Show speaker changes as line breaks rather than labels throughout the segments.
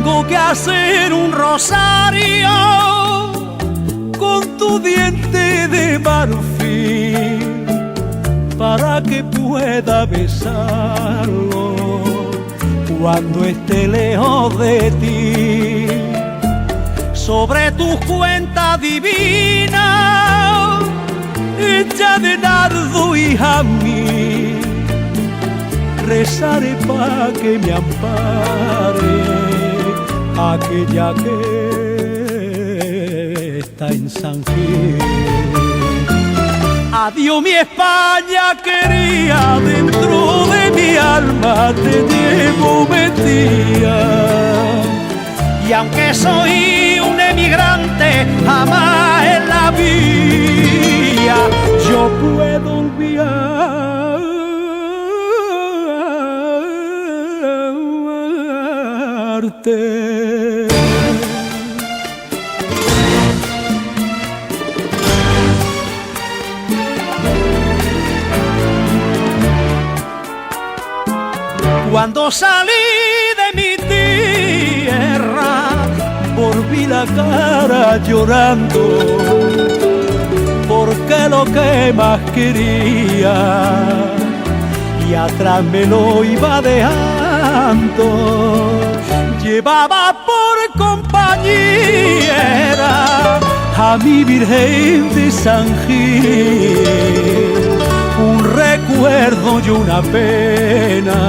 tengo que hacer un rosario con tu diente de marfil para que pueda besarlo cuando esté lejos de ti. Sobre tus cuentas divinas, hecha de nardo y jazmín, rezaré pa' que me ampare aquella que está en San Gil. Adiós mi España querida, dentro de mi alma te llevo metida. Y aunque soy un emigrante, jamás en la vida yo puedo olvidarte. Cuando salí de mi tierra, volví la cara llorando, porque lo que más quería y atrás me lo iba dejando. Llevaba por compañera a mi Virgen de San Gil, un recuerdo y una pena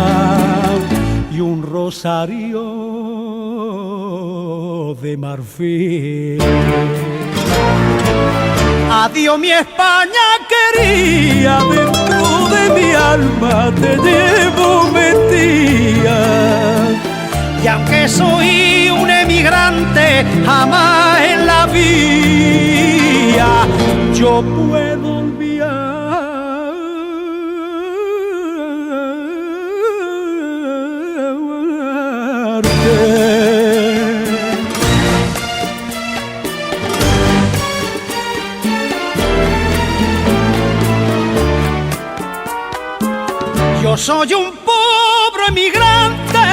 y un rosario de marfil. Adiós mi España querida, dentro de mi alma te llevo metida. Y aunque soy un emigrante, jamás en la vida yo puedo olvidarte. Yo soy un pobre emigrante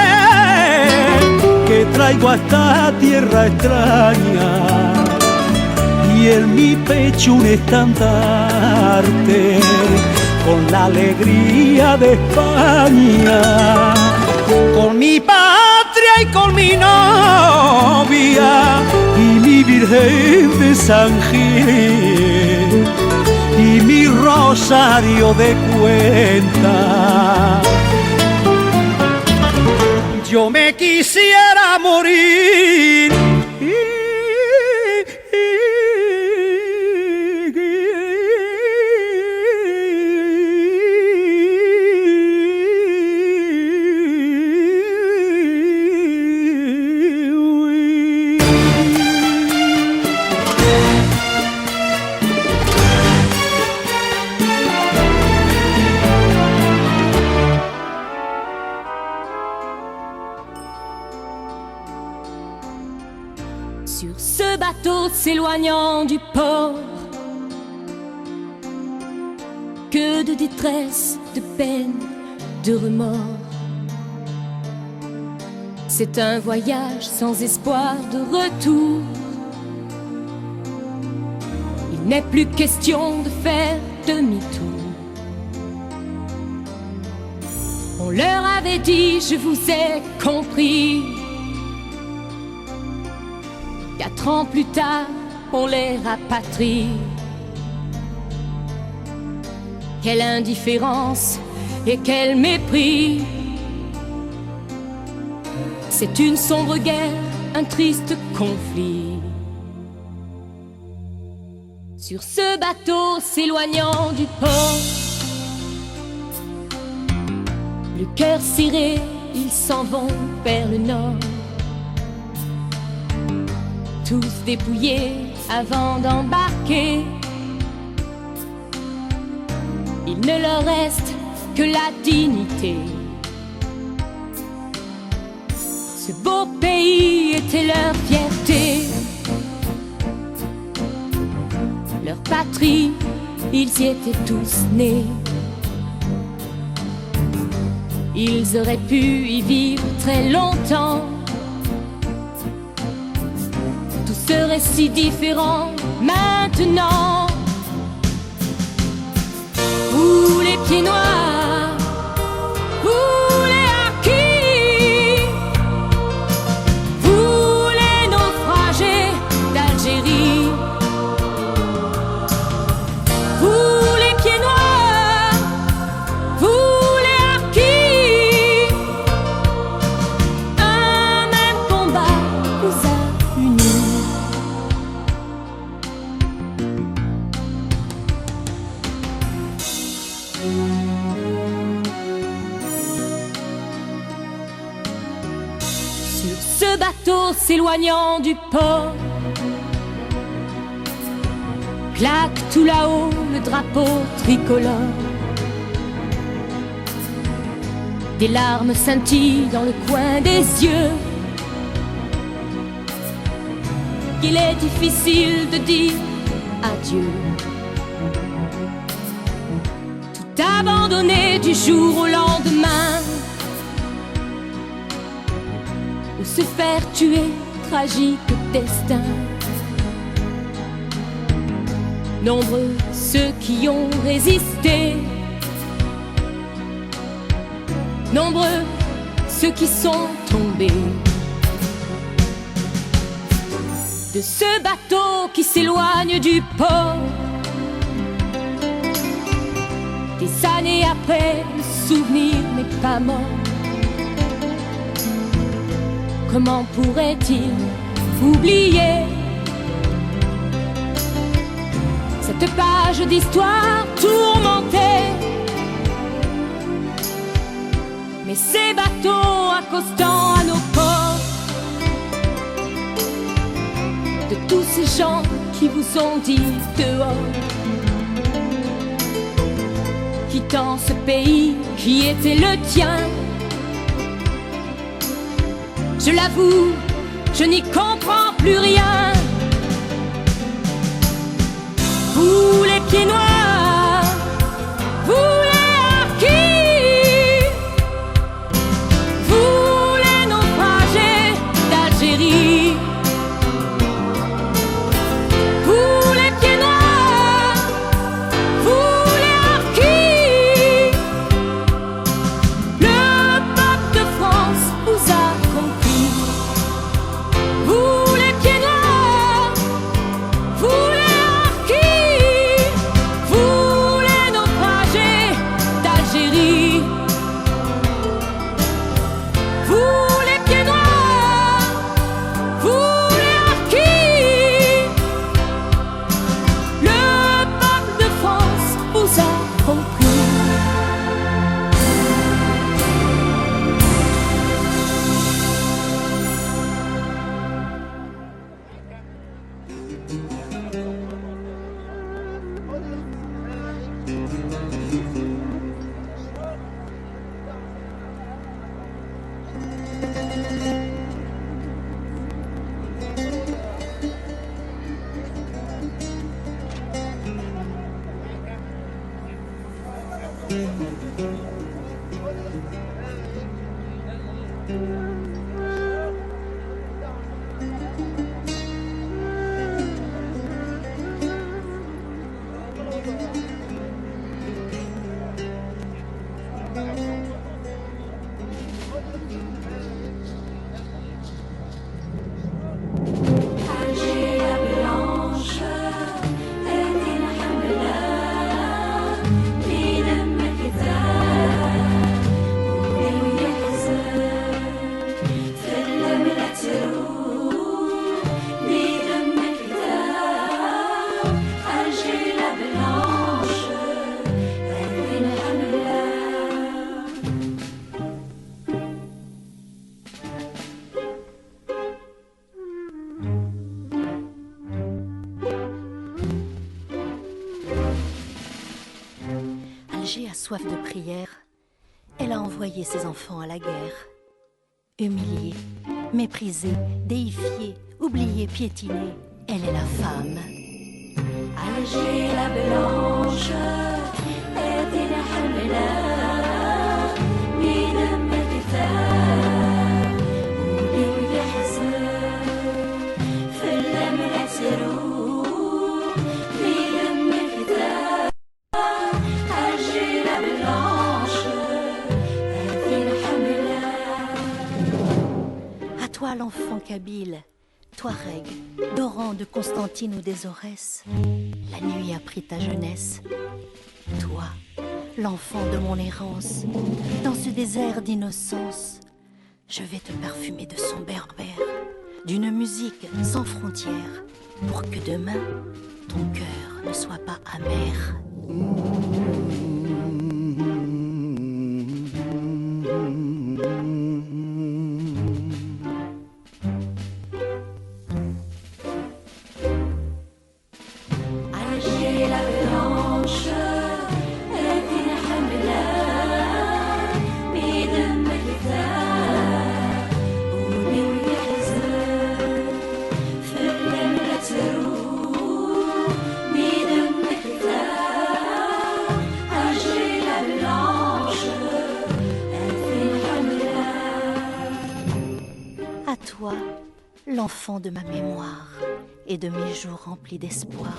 que traigo a esta tierra extraña y en mi pecho un estandarte con la alegría de España, con mi patria y con mi novia y mi Virgen de San Gil y mi rosario de cuenta. Yo me quisiera morir
sur ce bateau s'éloignant du port. Que de détresse, de peine, de remords. C'est un voyage sans espoir de retour. Il n'est plus question de faire demi-tour. On leur avait dit, je vous ai compris. 4 ans plus tard, on les rapatrie. Quelle indifférence et quel mépris. C'est une sombre guerre, un triste conflit. Sur ce bateau s'éloignant du port, le cœur serré, ils s'en vont vers le nord. Tous dépouillés avant d'embarquer. Il ne leur reste que la dignité. Ce beau pays était leur fierté. Leur patrie, ils y étaient tous nés. Ils auraient pu y vivre très longtemps. est si différent maintenant. Vous les pieds noirs, vous les harkis, vous les naufragés d'Algérie. Vous les pieds noirs, vous les harkis, un même combat vous a unis. Sur ce bateau s'éloignant du port, claque tout là-haut le drapeau tricolore. Des larmes scintillent dans le coin des yeux. Il est difficile de dire adieu. Tout abandonné du jour au lendemain, ou se faire tuer, tragique destin. Nombreux ceux qui ont résisté, nombreux ceux qui sont tombés. De ce bateau qui s'éloigne du port, des années après, le souvenir n'est pas mort. Comment pourrait-il oublier cette page d'histoire tourmentée? Mais ces bateaux accostant à nos ports, de tous ces gens qui vous ont dit dehors, quittant ce pays qui était le tien, je l'avoue, je n'y comprends plus rien. Vous les pieds noirs, vous les harkis, vous les naufragés d'Algérie. Vous les pieds noirs, vous les harkis, le peuple de France vous a compris. Vous les pieds noirs, vous les harkis, vous les naufragés d'Algérie. Vous les pieds noirs, vous les harkis, le peuple de France vous a compris.
Alger a soif de prière. Elle a envoyé ses enfants à la guerre. Humiliée, méprisée, déifiée, oubliée, piétinée, elle est la femme. Alger la blanche, أدينا حملة بدم الكتاب ولي ويحزن في اللمعة Touareg, Doran de Constantine ou des Aurès, la nuit a pris ta jeunesse. Toi, l'enfant de mon errance, dans ce désert d'innocence, je vais te parfumer de son berbère, d'une musique sans frontières, pour que demain, ton cœur ne soit pas amer. Toi, l'enfant de ma mémoire et de mes jours remplis d'espoir,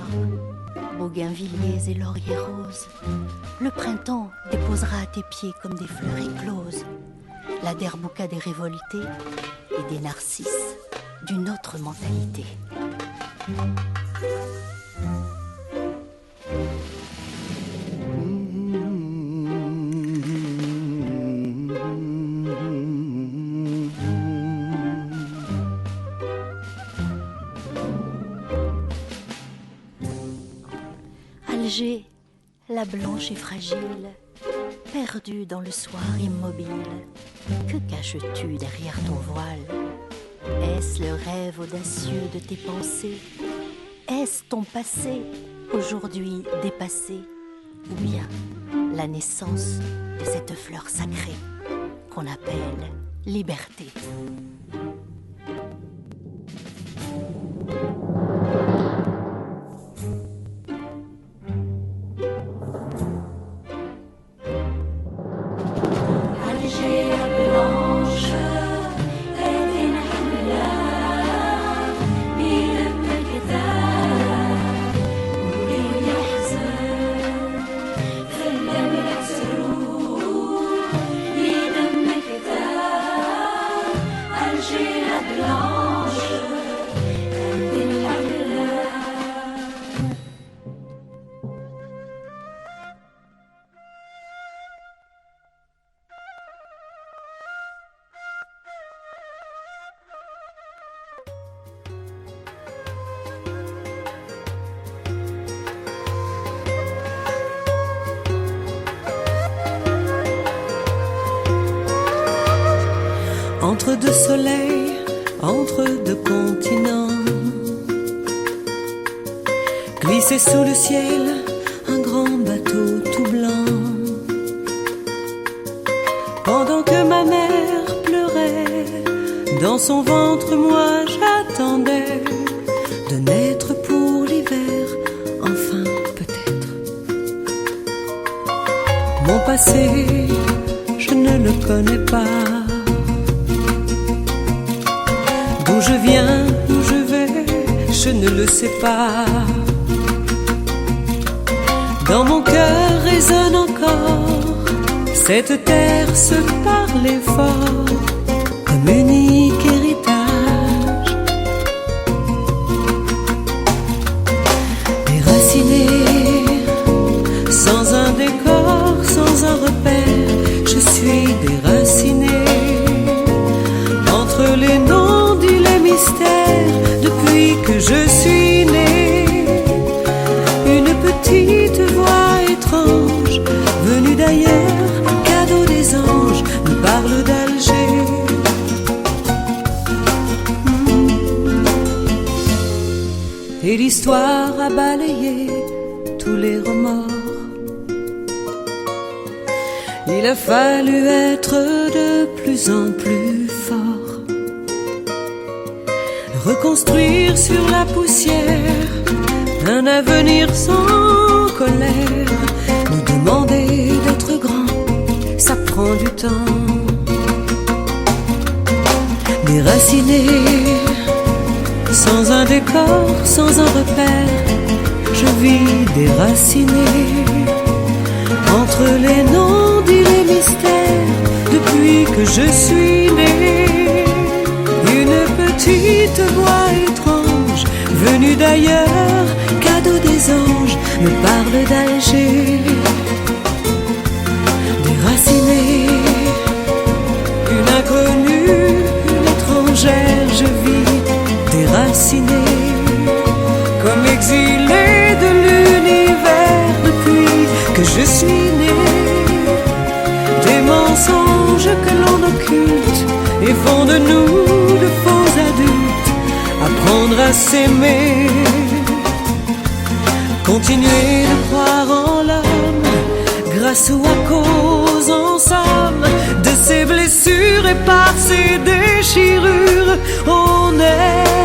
bougainvilliers et lauriers roses, le printemps déposera à tes pieds comme des fleurs écloses la derbouka des révoltés et des narcisses d'une autre mentalité. Alger, la blanche et fragile, perdue dans le soir immobile, que caches-tu derrière ton voile? Est-ce le rêve audacieux de tes pensées? Est-ce ton passé, aujourd'hui dépassé? Ou bien la naissance de cette fleur sacrée qu'on appelle liberté?
Entre deux soleils, entre deux continents, glissait sous le ciel un grand bateau tout blanc. Pendant que ma mère pleurait, dans son ventre moi j'attendais de naître pour l'hiver, enfin peut-être. Mon passé, je ne le connais pas. D'où je viens, où je vais, je ne le sais pas. Dans mon cœur résonne encore cette terre, ce parler fort, comme unique héritage. Déraciné, sans un décor, sans un repère, je suis déraciné. Entre les non-dits, les mystères, depuis que je suis né, une petite voix étrange, venue d'ailleurs, cadeau des anges, me parle d'Alger. Et l'histoire a balayé tous les remords. Il a fallu être de plus en plus fort, reconstruire sur la poussière un avenir sans colère. Nous demander d'être grand, ça prend du temps. Déraciné, sans un décor, sans un repère, je vis déraciné. Entre les non-dits, les mystères, depuis que je suis né, une petite voix venu d'ailleurs, cadeau des anges, me parle d'Alger. Déracinée, une inconnue, une étrangère, je vis déracinée, comme exilée de l'univers depuis que je suis née. Des mensonges que l'on occulte et font de nous de faux adultes. Apprendre à s'aimer, continuer de croire en l'homme, grâce ou à cause en somme de ses blessures et par ses déchirures, on est